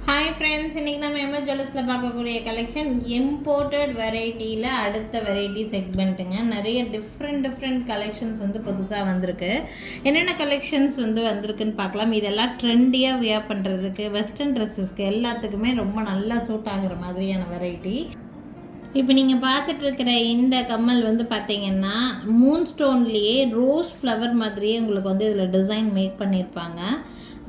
Hi friends, இன்றைக்கி நம்ம MS ஜுவல்லர்ஸில் பார்க்கக்கூடிய கலெக்ஷன் இம்போர்ட்டட் வெரைட்டியில் அடுத்த வெரைட்டி செக்மெண்ட்டுங்க. நிறைய டிஃப்ரெண்ட் கலெக்ஷன்ஸ் வந்து புதுசாக வந்திருக்கு. என்னென்ன கலெக்ஷன்ஸ் வந்திருக்குன்னு பார்க்கலாம். இதெல்லாம் ட்ரெண்டியாக வியர் பண்ணுறதுக்கு, வெஸ்டர்ன் ட்ரெஸ்ஸஸ்க்கு எல்லாத்துக்குமே ரொம்ப நல்லா சூட் ஆகிற மாதிரியான வெரைட்டி. இப்போ நீங்கள் பார்த்துட்டு இருக்கிற இந்த கம்மல் பார்த்தீங்கன்னா மூன் ஸ்டோன்லேயே ரோஸ் ஃப்ளவர் மாதிரியே உங்களுக்கு இதில் டிசைன் மேக் பண்ணியிருப்பாங்க.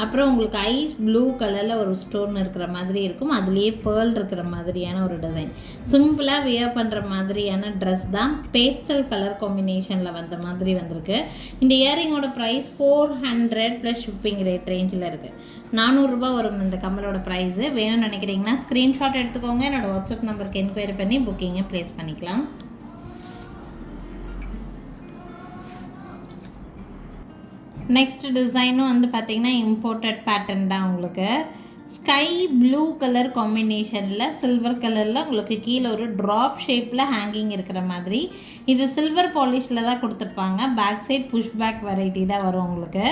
அப்புறம் உங்களுக்கு ஐஸ் ப்ளூ கலரில் ஒரு ஸ்டோன் இருக்கிற மாதிரி இருக்கும். அதுலேயே பேர்ல் இருக்கிற மாதிரியான ஒரு டிசைன். சிம்பிளாக வியர் பண்ணுற மாதிரியான ட்ரெஸ் தான். பேஸ்டல் கலர் காம்பினேஷனில் வந்த மாதிரி வந்திருக்கு. இந்த இயரிங்கோட ப்ரைஸ் 400 ப்ளஸ் ஷிப்பிங் ரேட் ரேஞ்சில் இருக்குது. 400 ரூபா வரும் இந்த கம்மலோட ப்ரைஸு. வேணும்னு நினைக்கிறீங்கன்னா ஸ்க்ரீன்ஷாட் எடுத்துக்கோங்க. என்னோடய வாட்ஸ்அப் நம்பருக்கு என்கொயரி பண்ணி புக்கிங்கை ப்ளேஸ் பண்ணிக்கலாம். நெக்ஸ்ட் டிசைனும் பார்த்தீங்கன்னா இம்போர்ட்டட் பேட்டர்ன் தான். உங்களுக்கு ஸ்கை ப்ளூ கலர் காம்பினேஷனில் சில்வர் கலரில் உங்களுக்கு கீழே ஒரு ட்ராப் ஷேப்பில் ஹேங்கிங் இருக்கிற மாதிரி. இது சில்வர் பாலிஷில் தான் கொடுத்துருப்பாங்க. Back side push back variety தான் வரும் உங்களுக்கு.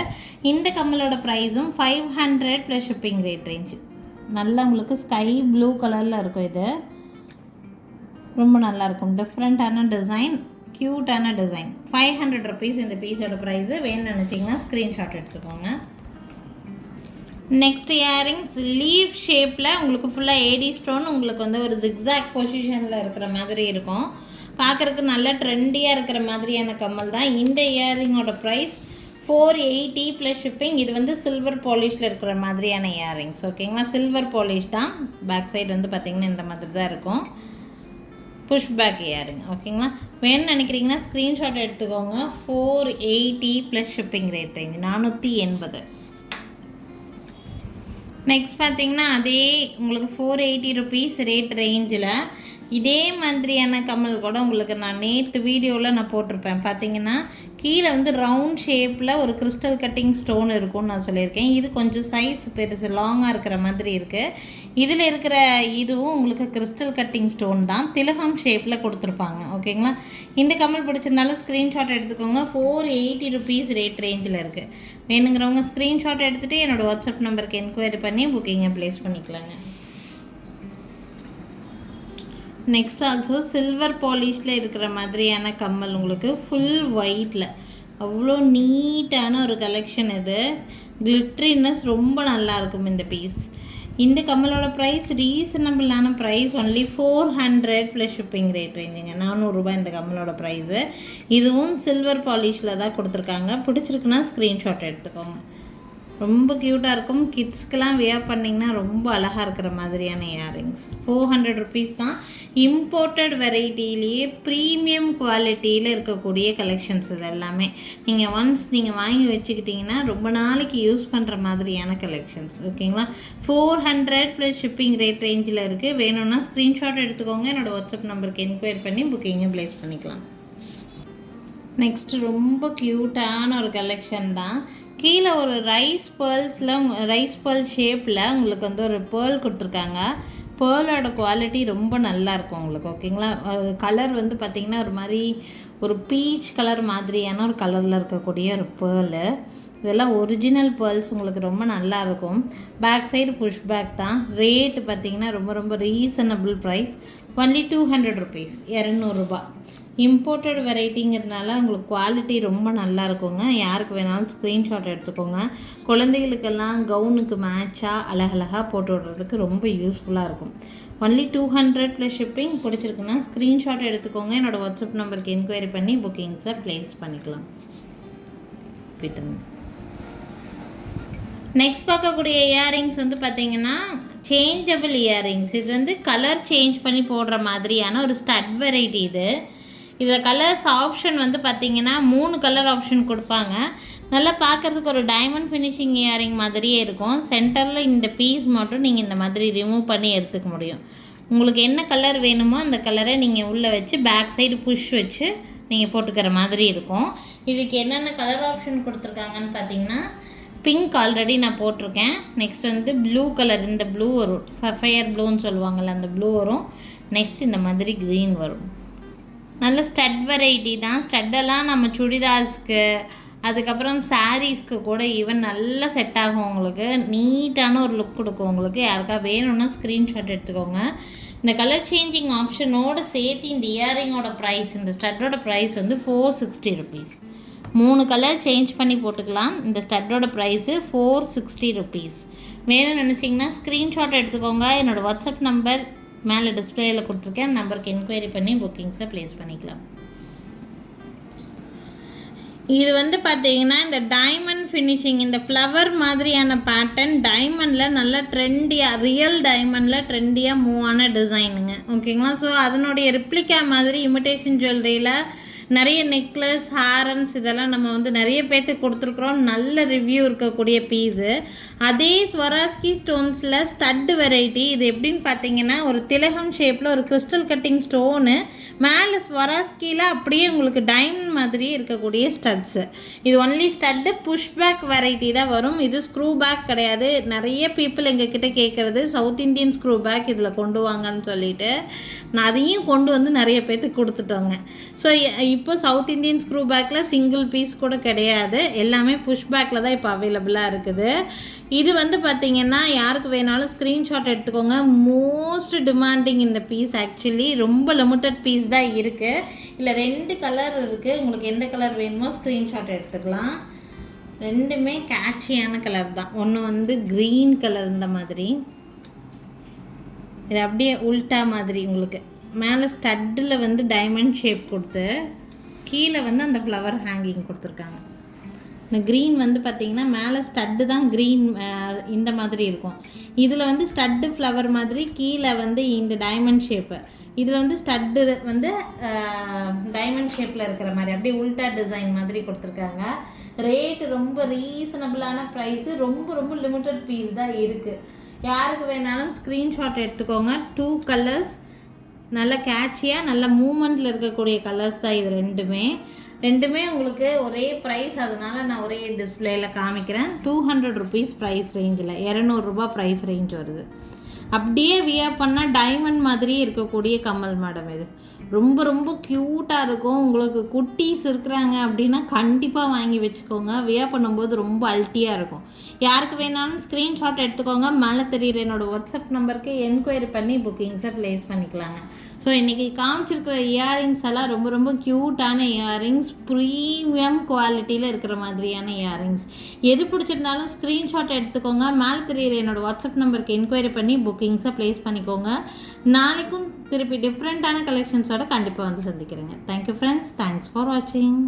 இந்த கம்மலோட ப்ரைஸும் 500 ப்ளஸ் ஷிப்பிங் ரேட் ரேஞ்சு. நல்லா உங்களுக்கு ஸ்கை ப்ளூ கலரில் இருக்கும். இது ரொம்ப நல்லாயிருக்கும். டிஃப்ரெண்ட்டான டிசைன், க்யூட்டான டிசைன். 500 ருபீஸ் இந்த பீஸோட ப்ரைஸு. வேணும்னு நினச்சிங்கன்னா ஸ்க்ரீன்ஷாட் எடுத்துக்கோங்க. நெக்ஸ்ட் இயரிங்ஸ் லீஃப் ஷேப்பில் உங்களுக்கு ஃபுல்லாக ஏடி ஸ்டோன் உங்களுக்கு ஒரு ஜிக்ஸாக் பொசிஷனில் இருக்கிற மாதிரி இருக்கும். பார்க்குறதுக்கு நல்ல ட்ரெண்டியாக இருக்கிற மாதிரியான கம்மல் தான். இந்த இயரிங்கோட ப்ரைஸ் 480 ப்ளஸ் ஷிப்பிங். இது சில்வர் பாலிஷில் இருக்கிற மாதிரியான இயரிங்ஸ். ஓகேங்களா, சில்வர் பாலிஷ் தான். பேக் சைடு பார்த்திங்கன்னா இந்த மாதிரி தான் இருக்கும். Push back earring. ஓகேங்களா, வேணும்னு நினைக்கிறீங்கன்னா ஸ்க்ரீன்ஷாட் எடுத்துக்கோங்க. 480 plus shipping rate range 480. Next பார்த்தீங்கன்னா அதே உங்களுக்கு 480 ருபீஸ் ரேட் ரேஞ்சில் இதே மாதிரியான கம்மல் கூட உங்களுக்கு நான் நேற்று வீடியோவில் நான் போட்டிருப்பேன். பார்த்தீங்கன்னா கீழே ரவுண்ட் ஷேப்பில் ஒரு கிறிஸ்டல் கட்டிங் ஸ்டோன் இருக்கும்னு நான் சொல்லியிருக்கேன். இது கொஞ்சம் சைஸ் பெருசு, லாங்காக இருக்கிற மாதிரி இருக்குது. இதில் இருக்கிற இதுவும் உங்களுக்கு கிறிஸ்டல் கட்டிங் ஸ்டோன் தான். திலகம் ஷேப்பில் கொடுத்துருப்பாங்க. ஓகேங்களா, இந்த கம்மல் பிடிச்சிருந்தாலும் ஸ்க்ரீன்ஷாட் எடுத்துக்கோங்க. 480 ருபீஸ் ரேட் ரேஞ்சில் இருக்குது. வேணுங்கிறவங்க ஸ்க்ரீன்ஷாட் எடுத்துகிட்டு என்னோடய வாட்ஸ்அப் நம்பருக்கு என்கொயரி பண்ணி புக்கிங்கை ப்ளேஸ் பண்ணிக்கலாங்க. நெக்ஸ்ட் ஆல்சோ சில்வர் பாலிஷில் இருக்கிற மாதிரியான கம்மல் உங்களுக்கு ஃபுல் ஒயிட்டில் அவ்வளோ நீட்டான ஒரு கலெக்ஷன். இது கிளிட்ரினஸ் ரொம்ப நல்லாயிருக்கும் இந்த பீஸ். இந்த கம்மலோட ப்ரைஸ் ரீசனபிளான price, only 400 plus shipping rate ரேஞ்சுங்க. 400 ரூபாய் இந்த கம்மலோட ப்ரைஸு. இதுவும் சில்வர் பாலிஷில் தான் கொடுத்துருக்காங்க. பிடிச்சிருக்குன்னா ஸ்க்ரீன்ஷாட் எடுத்துக்கோங்க. ரொம்ப க்யூட்டாக இருக்கும். கிட்ஸ்க்கெலாம் வியர் பண்ணிங்கன்னா ரொம்ப அழகாக இருக்கிற மாதிரியான இயரிங்ஸ். 400 ருபீஸ் தான். இம்போர்ட்டட் வெரைட்டிலேயே ப்ரீமியம் குவாலிட்டியில் இருக்கக்கூடிய கலெக்ஷன்ஸ் இது எல்லாமே. நீங்கள் ஒன்ஸ் வாங்கி வச்சுக்கிட்டிங்கன்னா ரொம்ப நாளைக்கு யூஸ் பண்ணுற மாதிரியான கலெக்ஷன்ஸ். ஓகேங்களா, 400 ப்ளஸ் ஷிப்பிங் ரேட் ரேஞ்சில் இருக்குது. வேணும்னா ஸ்க்ரீன்ஷாட் எடுத்துக்கோங்க. என்னோடய வாட்ஸ்அப் நம்பருக்கு என்கொயரி பண்ணி புக்கிங்கை ப்ளேஸ் பண்ணிக்கலாம். நெக்ஸ்ட்டு ரொம்ப க்யூட்டான ஒரு கலெக்ஷன் தான். கீழே ஒரு ரைஸ் பேர்ல் ஷேப்பில் உங்களுக்கு ஒரு பேர்ல் கொடுத்துருக்காங்க. பேர்லோட குவாலிட்டி ரொம்ப நல்லாயிருக்கும் உங்களுக்கு. ஓகேங்களா, கலர் பார்த்திங்கன்னா ஒரு மாதிரி ஒரு பீச் கலர் மாதிரியான ஒரு கலரில் இருக்கக்கூடிய ஒரு பேர்லு. இதெல்லாம் ஒரிஜினல் பேர்ல்ஸ். உங்களுக்கு ரொம்ப நல்லாயிருக்கும். பேக் சைடு புஷ் பேக் தான். ரேட்டு பார்த்திங்கன்னா ரொம்ப ரீசனபிள் ப்ரைஸ். ஒன்லி 200 ருபீஸ், 200 ரூபா. இம்போர்ட்டட் வெரைட்டிங்கிறதுனால உங்களுக்கு குவாலிட்டி ரொம்ப நல்லா இருக்குங்க. யாருக்கு வேணாலும் ஸ்க்ரீன்ஷாட் எடுத்துக்கோங்க. குழந்தைகளுக்கெல்லாம் கவுனுக்கு மேட்சாக அழகழகாக போட்டு விடுறதுக்கு ரொம்ப யூஸ்ஃபுல்லாக இருக்கும். Only 200 plus shipping. பிடிச்சிருக்குன்னா ஸ்க்ரீன்ஷாட் எடுத்துக்கோங்க. என்னோடய வாட்ஸ்அப் நம்பருக்கு என்கொயரி பண்ணி புக்கிங்ஸை ப்ளேஸ் பண்ணிக்கலாம். நெக்ஸ்ட் பார்க்கக்கூடிய இயரிங்ஸ் பார்த்தீங்கன்னா சேஞ்சபிள் இயரிங்ஸ். இது கலர் சேஞ்ச் பண்ணி போடுற மாதிரியான ஒரு ஸ்டட் வெரைட்டி. இதில் கலர்ஸ் ஆப்ஷன் பார்த்தீங்கன்னா 3 கலர் ஆப்ஷன் கொடுப்பாங்க. நல்லா பார்க்குறதுக்கு ஒரு டைமண்ட் ஃபினிஷிங் இயரிங் மாதிரியே இருக்கும். சென்டரில் இந்த பீஸ் மட்டும் நீங்கள் இந்த மாதிரி ரிமூவ் பண்ணி எடுத்துக்க முடியும். உங்களுக்கு என்ன கலர் வேணுமோ அந்த கலரை நீங்கள் உள்ளே வச்சு பேக் சைடு புஷ் வச்சு நீங்கள் போட்டுக்கிற மாதிரி இருக்கும். இதுக்கு என்னென்ன கலர் ஆப்ஷன் கொடுத்துருக்காங்கன்னு பார்த்தீங்கன்னா பிங்க் ஆல்ரெடி நான் போட்டிருக்கேன். நெக்ஸ்ட் ப்ளூ கலர், இந்த ப்ளூ வரும், சஃபயர் ப்ளூன்னு சொல்லுவாங்கள்ல, அந்த ப்ளூ வரும். நெக்ஸ்ட் இந்த மாதிரி க்ரீன் வரும். நல்ல ஸ்டட் வெரைட்டி தான். ஸ்டட்டெல்லாம் நம்ம சுடிதார்ஸ்க்கு அதுக்கப்புறம் சாரீஸ்க்கு கூட ஈவன் நல்லா செட் ஆகும் உங்களுக்கு. நீட்டான ஒரு லுக் கொடுக்கும் உங்களுக்கு. யாருக்கா வேணும்னா ஸ்க்ரீன்ஷாட் எடுத்துக்கோங்க. இந்த கலர் சேஞ்சிங் ஆப்ஷனோடு சேர்த்து இந்த இயரிங்கோட ப்ரைஸ், இந்த ஸ்டட்டோட ப்ரைஸ் வந்து 460 ருபீஸ். 3 கலர் சேஞ்ச் பண்ணி போட்டுக்கலாம். இந்த ஸ்டட்டோட ப்ரைஸு 460 ருபீஸ். வேணும்னு நினச்சிங்கன்னா ஸ்க்ரீன்ஷாட் எடுத்துக்கோங்க. என்னோடய வாட்ஸ்அப் நம்பர் மேலே டிஸ்பிளேயில் கொடுத்துருக்கேன். அந்த நம்பருக்கு என்கொயரி பண்ணி புக்கிங்ஸை ப்ளேஸ் பண்ணிக்கலாம். இது வந்து பார்த்தீங்கன்னா இந்த டைமண்ட் ஃபினிஷிங், இந்த ஃப்ளவர் மாதிரியான பேட்டர்ன் டைமண்டில் நல்லா ட்ரெண்டியாக, ரியல் டைமண்டில் ட்ரெண்டியாக மூவ் ஆன டிசைனுங்க. ஓகேங்களா? ஸோ அதனுடைய ரிப்ளிகா மாதிரி இமிட்டேஷன் ஜுவல்லரியில் நிறைய நெக்லஸ், ஹாரம்ஸ் இதெல்லாம் நம்ம வந்து நிறைய பேர்த்துக்கு கொடுத்துருக்குறோம். நல்ல ரிவ்யூ இருக்கக்கூடிய பீஸு. அதே ஸ்வராஸ்கி ஸ்டோன்ஸில் ஸ்டட்டு வெரைட்டி. இது எப்படின்னு பார்த்தீங்கன்னா ஒரு திலகம் ஷேப்பில் ஒரு கிறிஸ்டல் கட்டிங் ஸ்டோனு, மேலே ஸ்வராஸ்கியில் அப்படியே உங்களுக்கு டைமண்ட் மாதிரியே இருக்கக்கூடிய ஸ்டட்ஸு. இது ஒன்லி ஸ்டட்டு புஷ்பேக் வெரைட்டி தான் வரும். இது ஸ்க்ரூ பேக் கிடையாது. நிறைய பீப்புள் எங்ககிட்ட கேட்குறது சவுத் இந்தியன் ஸ்க்ரூ பேக் இதில் கொண்டு வாங்கன்னு சொல்லிட்டு நான் அதையும் கொண்டு வந்து நிறைய பேர்த்துக்கு கொடுத்துட்டோங்க. ஸோ இப்போ சவுத் இந்தியன் ஸ்க்ரூ பேக்கில் சிங்கிள் பீஸ் கூட கிடையாது. எல்லாமே புஷ் பேக்கில் தான் இப்போ அவைலபிளாக இருக்குது. இது வந்து பார்த்திங்கன்னா யாருக்கு வேணாலும் ஸ்க்ரீன்ஷாட் எடுத்துக்கோங்க. மோஸ்ட் டிமாண்டிங் இந்த பீஸ். ஆக்சுவலி ரொம்ப லிமிட்டட் பீஸ் தான் இருக்குது. இல்லை 2 கலர் இருக்குது. உங்களுக்கு எந்த கலர் வேணுமோ ஸ்க்ரீன்ஷாட் எடுத்துக்கலாம். ரெண்டுமே கேட்சியான கலர் தான். ஒன்று வந்து க்ரீன் கலர் இந்த மாதிரி, இது அப்படியே உல்ட்டா மாதிரி உங்களுக்கு மேலே ஸ்டட்டில் வந்து டைமண்ட் ஷேப் கொடுத்து கீழே வந்து அந்த ஃப்ளவர் ஹேங்கிங் கொடுத்துருக்காங்க. இந்த க்ரீன் வந்து பார்த்திங்கன்னா மேலே ஸ்டட்டு தான் க்ரீன் இந்த மாதிரி இருக்கும். இதில் வந்து ஸ்டட்டு ஃப்ளவர் மாதிரி, கீழே வந்து இந்த டைமண்ட் ஷேப்பு. இதில் வந்து ஸ்டட்டு வந்து டைமண்ட் ஷேப்பில் இருக்கிற மாதிரி அப்படியே உல்ட்டா டிசைன் மாதிரி கொடுத்துருக்காங்க. ரேட்டு ரொம்ப ரீசனபிளான ப்ரைஸு. ரொம்ப ரொம்ப லிமிட்டட் பீஸ் தான் இருக்குது. யாருக்கு வேணாலும் ஸ்க்ரீன்ஷாட் எடுத்துக்கோங்க. 2 கலர்ஸ் நல்ல கேட்சியாக நல்ல மூமெண்ட்டில் இருக்கக்கூடிய கலர்ஸ் தான் இது ரெண்டுமே உங்களுக்கு ஒரே ப்ரைஸ். அதனால் நான் ஒரே டிஸ்பிளேயில் காமிக்கிறேன். 200 ருபீஸ் ப்ரைஸ் ரேஞ்சில், 200 ரூபா ப்ரைஸ் ரேஞ்ச் வருது. அப்படியே வியர் பண்ணால் டைமண்ட் மாதிரியே இருக்கக்கூடிய கம்மல் மேடம். இது ரொம்ப ரொம்ப க்யூட்டாக இருக்கும். உங்களுக்கு குட்டீஸ் இருக்கிறாங்க அப்படின்னா கண்டிப்பாக வாங்கி வச்சுக்கோங்க. வியர் பண்ணும்போது ரொம்ப அல்ட்டியாக இருக்கும். யாருக்கு வேணாலும் ஸ்க்ரீன்ஷாட் எடுத்துக்கோங்க. மேலே தெரியுற என்னோடய வாட்ஸ்அப் நம்பருக்கு என்கொயரி பண்ணி புக்கிங்ஸை ப்ளேஸ் பண்ணிக்கலாங்க. ஸோ இன்றைக்கி காமிச்சிருக்கிற இயரிங்ஸ் எல்லாம் ரொம்ப ரொம்ப க்யூட்டான இயரிங்ஸ், ப்ரீமியம் குவாலிட்டியில் இருக்கிற மாதிரியான இயரிங்ஸ். எது பிடிச்சிருந்தாலும் ஸ்க்ரீன்ஷாட் எடுத்துக்கோங்க. மேலே தெரியுற என்னோடய வாட்ஸ்அப் நம்பருக்கு என்கொயரி பண்ணி புக்கிங்ஸை ப்ளேஸ் பண்ணிக்கோங்க. நாளைக்கும் திருப்பி டிஃப்ரெண்ட்டான கலெக்ஷன்ஸோட கண்டிப்பாக வந்து சந்திக்கிறேங்க. Thank you friends. தேங்க்ஸ் ஃபார் வாட்சிங்.